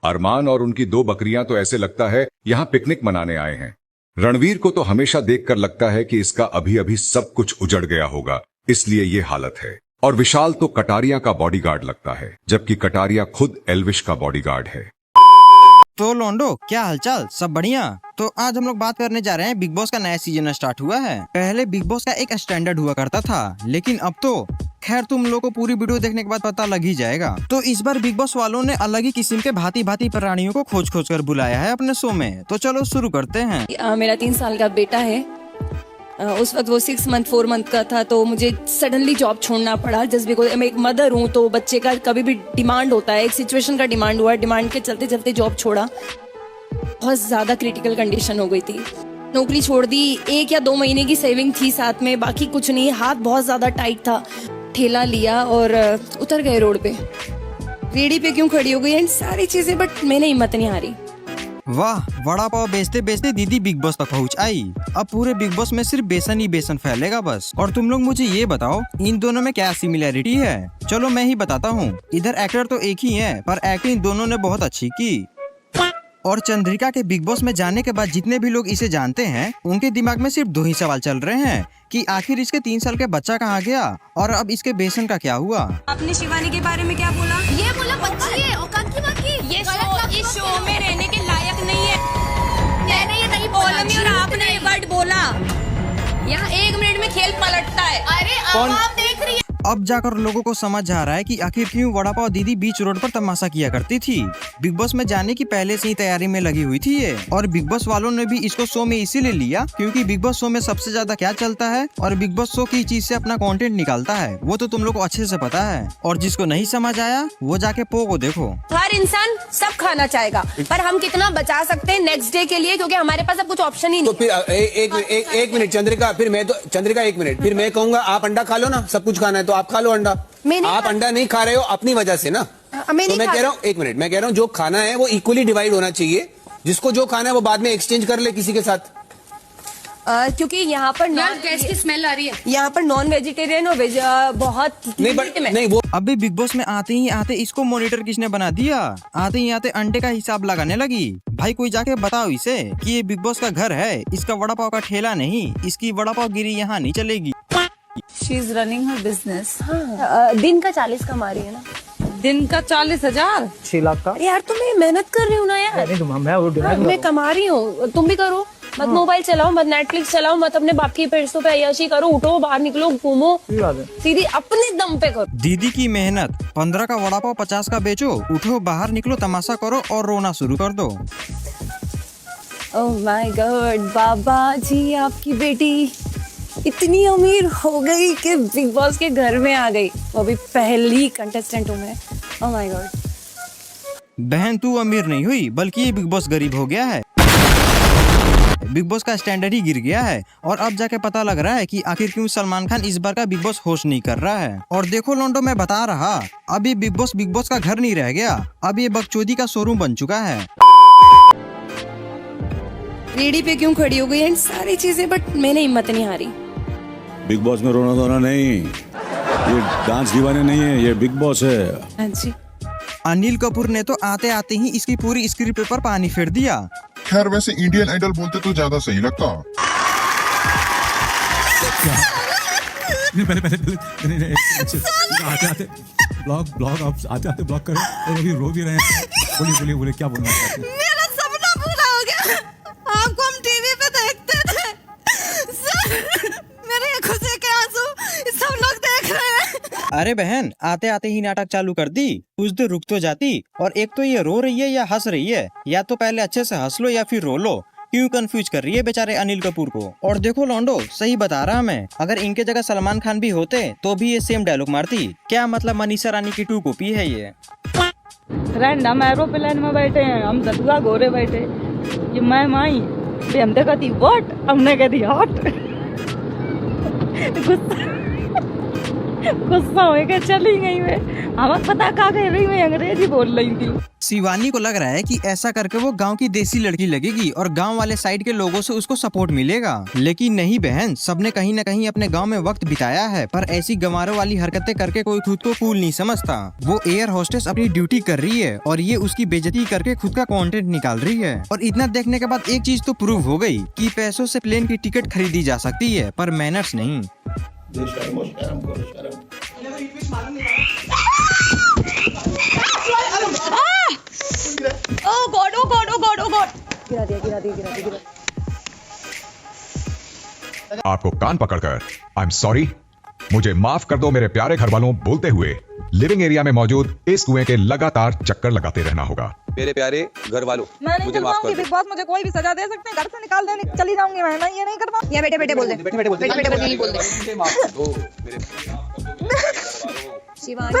अरमान और उनकी 2 बकरियां तो ऐसे लगता है यहाँ पिकनिक मनाने आए हैं। रणवीर को तो हमेशा देखकर लगता है कि इसका अभी अभी सब कुछ उजड़ गया होगा, इसलिए ये हालत है। और विशाल तो कटारिया का बॉडीगार्ड लगता है, जबकि कटारिया खुद एल्विश का बॉडीगार्ड है। तो लोंडो, क्या हालचाल? सब बढ़िया? तो आज हम लोग बात करने जा रहे हैं बिग बॉस का नया सीजन स्टार्ट हुआ है। पहले बिग बॉस का एक स्टैंडर्ड हुआ करता था, लेकिन अब तो खैर तुम लोगों को पूरी वीडियो देखने के बाद पता लग ही जाएगा। तो इस बार बिग बॉस वालों ने अलग ही किस्म के भांति भांति प्राणियों को खोज खोज कर बुलाया है अपने शो में। तो चलो शुरू करते हैं। मेरा 3 साल का बेटा है। उस वक्त वो 4 मंथ का था, तो मुझे सडनली जॉब छोड़ना पड़ा। जस्ट बिकॉज मैं एक मदर हूँ, तो बच्चे का कभी भी डिमांड होता है, एक सिचुएशन का डिमांड हुआ, डिमांड के चलते चलते जॉब छोड़ा। बहुत ज्यादा क्रिटिकल कंडीशन हो गई थी, नौकरी छोड़ दी। 1 या 2 महीने की सेविंग थी साथ में, बाकी कुछ नहीं। हाथ बहुत ज्यादा टाइट था। ठेला लिया और उतर गए रोड पे। रेडी पे क्यों खड़ी हो गई एंड सारी चीजें, बट मैंने हिम्मत नहीं हारी। वाह, वड़ा पाव बेचते बेचते दीदी बिग बॉस तक पहुंच आई। अब पूरे बिग बॉस में सिर्फ बेसन ही बेसन फैलेगा बस। और तुम लोग मुझे ये बताओ, इन दोनों में क्या सिमिलैरिटी है? चलो मैं ही बताता हूँ। इधर एक्टर तो एक ही है, पर एक्टिंग दोनों ने बहुत अच्छी की। और चंद्रिका के बिग बॉस में जाने के बाद जितने भी लोग इसे जानते हैं, उनके दिमाग में सिर्फ 2 ही सवाल चल रहे हैं कि आखिर इसके 3 साल के बच्चा कहाँ गया और अब इसके बेसन का क्या हुआ। आपने शिवानी के बारे में क्या बोला? ये बोला बच्ची है, औकात की बात की। ये शो में रहने के लायक नहीं है। मैंने ये नहीं बोला बोला और आपने ये वर्ड बोला। यहाँ 1 मिनट में खेल पलटता है। अरे अब आप देख रही है। अब जाकर लोगों को समझ आ रहा है कि आखिर क्यों वड़ा पाव दीदी बीच रोड पर तमाशा किया करती थी। बिग बॉस में जाने की पहले से ही तैयारी में लगी हुई थी ये। और बिग बॉस वालों ने भी इसको शो में इसीलिए लिया क्योंकि बिग बॉस शो में सबसे ज्यादा क्या चलता है और बिग बॉस शो की चीज से अपना कंटेंट निकालता है, वो तो तुम लोग को अच्छे से पता है। और जिसको नहीं समझ आया वो जाके पो को देखो। हर इंसान सब खाना चाहेगा, पर हम कितना बचा सकते हैं नेक्स्ट डे के लिए, क्योंकि हमारे पास अब कुछ ऑप्शन ही नहीं। तो फिर एक मिनट चंद्रिका, फिर मैं तो चंद्रिका 1 मिनट, फिर मैं कहूंगा आप अंडा खा लो ना, सब कुछ खाना है तो आप खा लो अंडा। आप अंडा नहीं खा रहे हो अपनी वजह से ना। तो मैं कह रहा हूँ 1 मिनट, मैं कह रहा हूँ जो खाना है वो इक्वली डिवाइड होना चाहिए। जिसको जो खाना है वो बाद में एक्सचेंज कर ले किसी के साथ। क्योंकि यहाँ पर गैस की स्मेल आ रही है। यहाँ पर नॉन वेजिटेरियन और वेज बहुत नहीं वो अभी बिग बॉस में आते ही आते इसको मॉनिटर किसने बना दिया? आते ही आते अंडे का हिसाब लगाने लगी। भाई कोई जाके बताओ इसे कि ये बिग बॉस का घर है, इसका वड़ा पाव का ठेला नहीं। इसकी वड़ा पाव गिरी यहाँ नहीं चलेगी। She is running her business. दिन का 40 कमा रही है ना। दिन का 40,000। 6 लाख का। यार तो मैं मेहनत कर रही हूँ ना यार। मैं कमा रही हूँ, तुम भी करो। मत मोबाइल चलाओ, मत नेटफ्लिक्स चलाओ, मत अपने बाप की पैसों पे अय्याशी करो। उठो, बाहर निकलो, घूमो, सीधी अपने दम पे करो। दीदी की मेहनत। 15 का वड़ा पाव 50 का बेचो। उठो, बाहर निकलो, तमाशा करो और रोना शुरू कर दो। ओह माय गॉड, बाबा जी आपकी बेटी इतनी अमीर हो गई कि बिग बॉस के घर में आ गई। वो भी पहली कंटेस्टेंट हूँ मैं। Oh my God. बहन तू अमीर नहीं हुई, बल्कि ये बिग बॉस गरीब हो गया है। बिग बॉस का स्टैंडर्ड ही गिर गया है। और अब जाके पता लग रहा है कि आखिर क्यों सलमान खान इस बार का बिग बॉस होस्ट नहीं कर रहा है। और देखो लोंडो, मैं बता रहा, अब ये बिग बॉस का घर नहीं रह गया, अब ये बकचोदी का शोरूम बन चुका है। रेडी पे क्यों खड़ी हो गई एंड सारी चीजें, बट मैंने हिम्मत नहीं हारी। बिग बॉस में रोना धोना नहीं, ये डांस दीवाने नहीं है, ये बिग बॉस है। हाँ जी। अनिल कपूर ने तो आते आते ही इसकी पूरी स्क्रिप्ट पर पानी फेर दिया। खैर वैसे इंडियन आइडल बोलते तो ज्यादा सही लगता। पहले आते ब्लॉग आप आते ब्लॉग करें और अभी रो भी रहे हैं। बोलिए क्या बोलना चाहते हैं? मेरा सपना पूरा हो गया। आपको हम टीवी पे देखते थे सर, मेरे खुशी के आंसू सब लोग देख रहे हैं। अरे बहन, आते आते ही नाटक चालू कर दी। कुछ देर रुक तो जाती। और एक तो ये रो रही है या हंस रही है, या तो पहले अच्छे से हंस लो या फिर रो लो। क्यों कंफ्यूज कर रही है बेचारे अनिल कपूर को। और देखो लोंडो, सही बता रहा मैं, अगर इनके जगह सलमान खान भी होते तो भी ये सेम डायलॉग मारती। क्या मतलब मनीषा रानी की 2 कॉपी है ये। फ्रेंड हम एरोप्लेन में बैठे हैं, हम दसुआ घोरे बैठे, ये मैं माई हमने कहती वॉट, हमने कहती हॉट। गुस्सा हो गया, चली गई मैं। हमें पता कहा कह रही मैं अंग्रेजी बोल रही थी। शिवानी को लग रहा है कि ऐसा करके वो गांव की देसी लड़की लगेगी और गांव वाले साइड के लोगों से उसको सपोर्ट मिलेगा। लेकिन नहीं बहन, सबने कहीं न कहीं अपने गांव में वक्त बिताया है, पर ऐसी गंवारों वाली हरकतें करके कोई खुद को कूल नहीं समझता। वो एयर होस्टेस अपनी ड्यूटी कर रही है और ये उसकी बेइज्जती करके खुद का कंटेंट निकाल रही है। और इतना देखने के बाद एक चीज तो प्रूव हो गई कि पैसों से प्लेन की टिकट खरीदी जा सकती है, पर मैनर्स नहीं। Oh God, oh God, oh God, oh God. गिरा दिया। आपको कान पकड़कर आई एम सॉरी, मुझे माफ कर दो मेरे प्यारे घर वालों बोलते हुए लिविंग एरिया में मौजूद इस कुएं के लगातार चक्कर लगाते रहना होगा। मेरे प्यारे घर वालों, मैं नहीं मुझे कर माफ पाऊंगी। कर बिग बॉस मुझे कोई भी सजा दे सकते हैं, घर से निकाल देने चली जाऊंगी मैं ये नहीं कर पाऊंगी। या बेटे बेटे बोल दे, बेटे बेटे बोल दे, बेटे बेटे बोल दे। मुझे माफ कर दो मेरे शिवानी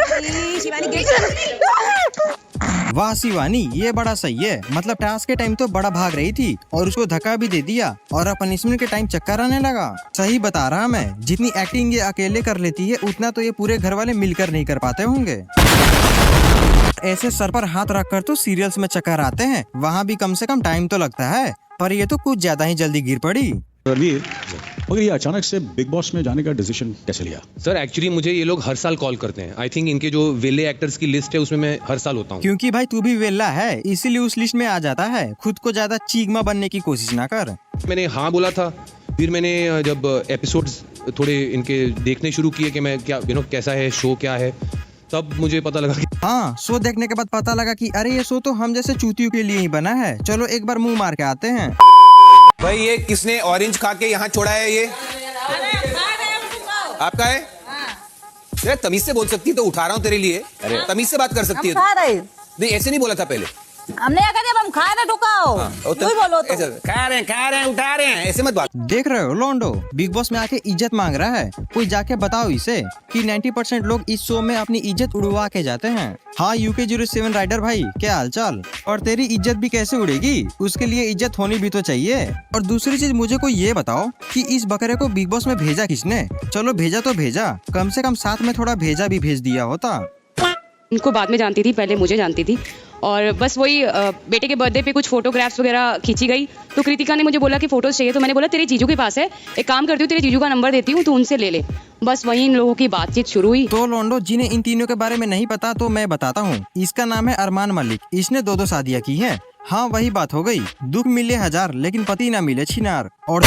वाह शिवानी, ये बड़ा सही है। मतलब टास्क के टाइम तो बड़ा भाग रही थी और उसको धक्का भी दे दिया और अब पनिशमेंट के टाइम चक्कर आने लगा। सही बता रहा मैं, जितनी एक्टिंग ये अकेले कर लेती है उतना तो ये पूरे घर वाले मिलकर नहीं कर पाते होंगे। ऐसे सर पर हाथ रखकर तो सीरियल्स में चक्कर आते हैं, वहाँ भी कम से कम टाइम तो लगता है, पर ये तो कुछ ज्यादा ही जल्दी गिर पड़ी। रणवीर, मगर ये अचानक से बिग बॉस में जाने का डिसीजन कैसे लिया? सर एक्चुअली मुझे ये लोग हर साल कॉल करते हैं। आई थिंक इनके जो वेले एक्टर्स की लिस्ट है उसमें मैं हर साल होता हूँ। क्योंकि भाई तू भी वेला है, इसीलिए उस लिस्ट में आ जाता है। खुद को ज्यादा चीगमा बनने की कोशिश ना कर। मैंने हाँ बोला था, फिर मैंने जब एपिसोड्स थोड़े इनके देखने शुरू किए कि मैं क्या कैसा है शो क्या है, तब मुझे पता लगा कि हाँ, शो देखने के बाद पता लगा कि अरे ये शो तो हम जैसे चूतियों के लिए ही बना है। चलो एक बार मुंह मार के आते हैं। भाई ये किसने ऑरेंज खा के यहाँ छोड़ा है? ये आपका है? यार तमीज से बोल सकती है तो उठा रहा हूँ तेरे लिए। तमीज से बात कर सकती है। नहीं ऐसे नहीं बोला था पहले। हमने क्या कर दिया, हम खा रहे ठुकाओ। कोई बोलो तो खा रहे हैं उठा रहे हैं, ऐसे मत बात। देख रहे हो लोंडो, बिग बॉस में आके इज्जत मांग रहा है। कोई जाके बताओ इसे कि 90% लोग इस शो में अपनी इज्जत उड़वा के जाते हैं। हाँ UK07 राइडर भाई, क्या हालचाल? और तेरी इज्जत भी कैसे उड़ेगी? उसके लिए इज्जत होनी भी तो चाहिए। और दूसरी चीज मुझे कोई ये बताओ कि इस बकरे को बिग बॉस में भेजा किसने? चलो भेजा तो भेजा, कम से कम साथ में थोड़ा भेजा भी भेज दिया होता। इनको बाद में जानती थी, पहले मुझे जानती थी। और बस वही बेटे के बर्थडे पे कुछ फोटोग्राफ्स वगैरह खींची गई, तो कृतिका ने मुझे बोला कि फोटोज चाहिए, तो मैंने बोला तेरे जीजू के पास है, एक काम करती हूँ तेरे जीजू का नंबर देती हूँ, तू उनसे ले ले। बस वही इन लोगों की बातचीत शुरू हुई। तो लोंडो, जिन्हें इन तीनों के बारे में नहीं पता तो मैं बताता हूँ। इसका नाम है अरमान मलिक। इसने 2 शादियाँ की है। हाँ वही बात हो गई, दुख मिले 1000 लेकिन पति ना मिले छिनार। और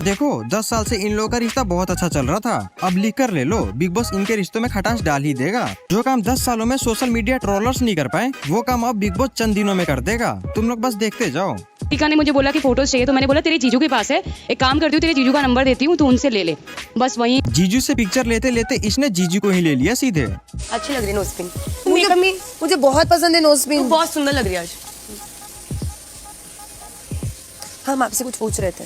देखो 10 साल से इन लोगों का रिश्ता बहुत अच्छा चल रहा था। अब लिख कर ले लो, बिग बॉस इनके रिश्तों में खटास डाल ही देगा। जो काम 10 सालों में सोशल मीडिया ट्रोलर्स नहीं कर पाए, वो काम अब बिग बॉस चंद दिनों में कर देगा। तुम लोग बस देखते जाओ। कृतिका ने मुझे बोला कि फोटोज चाहिए, तो मैंने बोला तेरे जीजू के पास है, एक काम करती हूँ तेरे जीजू का नंबर देती हूँ, तू उनसे ले ले। बस वही जीजू से पिक्चर लेते लेते इसने जीजू को ही ले लिया सीधे। अच्छी लग रही है नोजपिन, मुझे बहुत पसंद है नोजपिन, बहुत सुंदर लग रही है आज। हम आपसे कुछ पूछ रहे थे।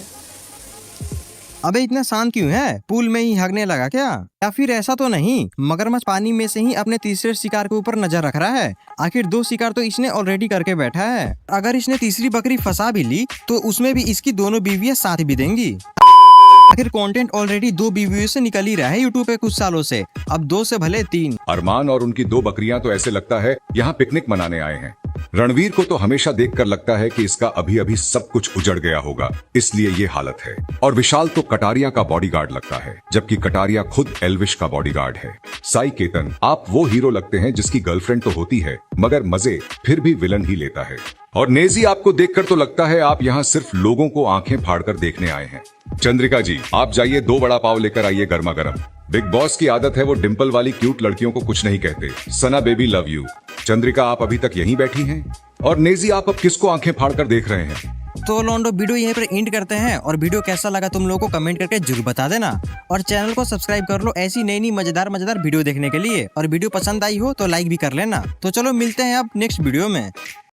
अबे इतना शांत क्यों है? पूल में ही हगने लगा क्या? या फिर ऐसा तो नहीं, मगरमच्छ पानी में से ही अपने तीसरे शिकार के ऊपर नजर रख रहा है? आखिर 2 शिकार तो इसने ऑलरेडी करके बैठा है। अगर इसने तीसरी बकरी फंसा भी ली तो उसमें भी इसकी दोनों बीवियां साथ भी देंगी। आखिर कंटेंट ऑलरेडी 2 बीवियों से निकल ही रहा है यूट्यूब पे कुछ सालों से, अब 2 से भले 3। अरमान और उनकी 2 बकरियां तो ऐसे लगता है यहाँ पिकनिक मनाने आए हैं। रणवीर को तो हमेशा देखकर लगता है कि इसका अभी अभी सब कुछ उजड़ गया होगा, इसलिए ये हालत है। और विशाल तो कटारिया का बॉडीगार्ड लगता है, जबकि कटारिया खुद एल्विश का बॉडीगार्ड है। साई केतन, आप वो हीरो लगते हैं जिसकी गर्लफ्रेंड तो होती है मगर मजे फिर भी विलन ही लेता है। और नेजी, आपको देखकर तो लगता है आप यहाँ सिर्फ लोगों को आंखें फाड़कर देखने आए हैं। चंद्रिका जी, आप जाइए 2 वड़ा पाव लेकर आइए गर्मा गर्म। बिग बॉस की आदत है वो डिंपल वाली क्यूट लड़कियों को कुछ नहीं कहते। सना बेबी लव यू। चंद्रिका, आप अभी तक यहीं बैठी हैं? और नेजी, आप अब किसको आंखें फाड़कर देख रहे हैं? तो लोंडो, वीडियो यहीं पर एंड करते हैं। और वीडियो कैसा लगा तुम लोगों को कमेंट करके जरूर बता देना। और चैनल को सब्सक्राइब कर लो ऐसी नई मजेदार वीडियो देखने के लिए। और वीडियो पसंद आई हो तो लाइक भी कर लेना। तो चलो मिलते हैं अब नेक्स्ट वीडियो में।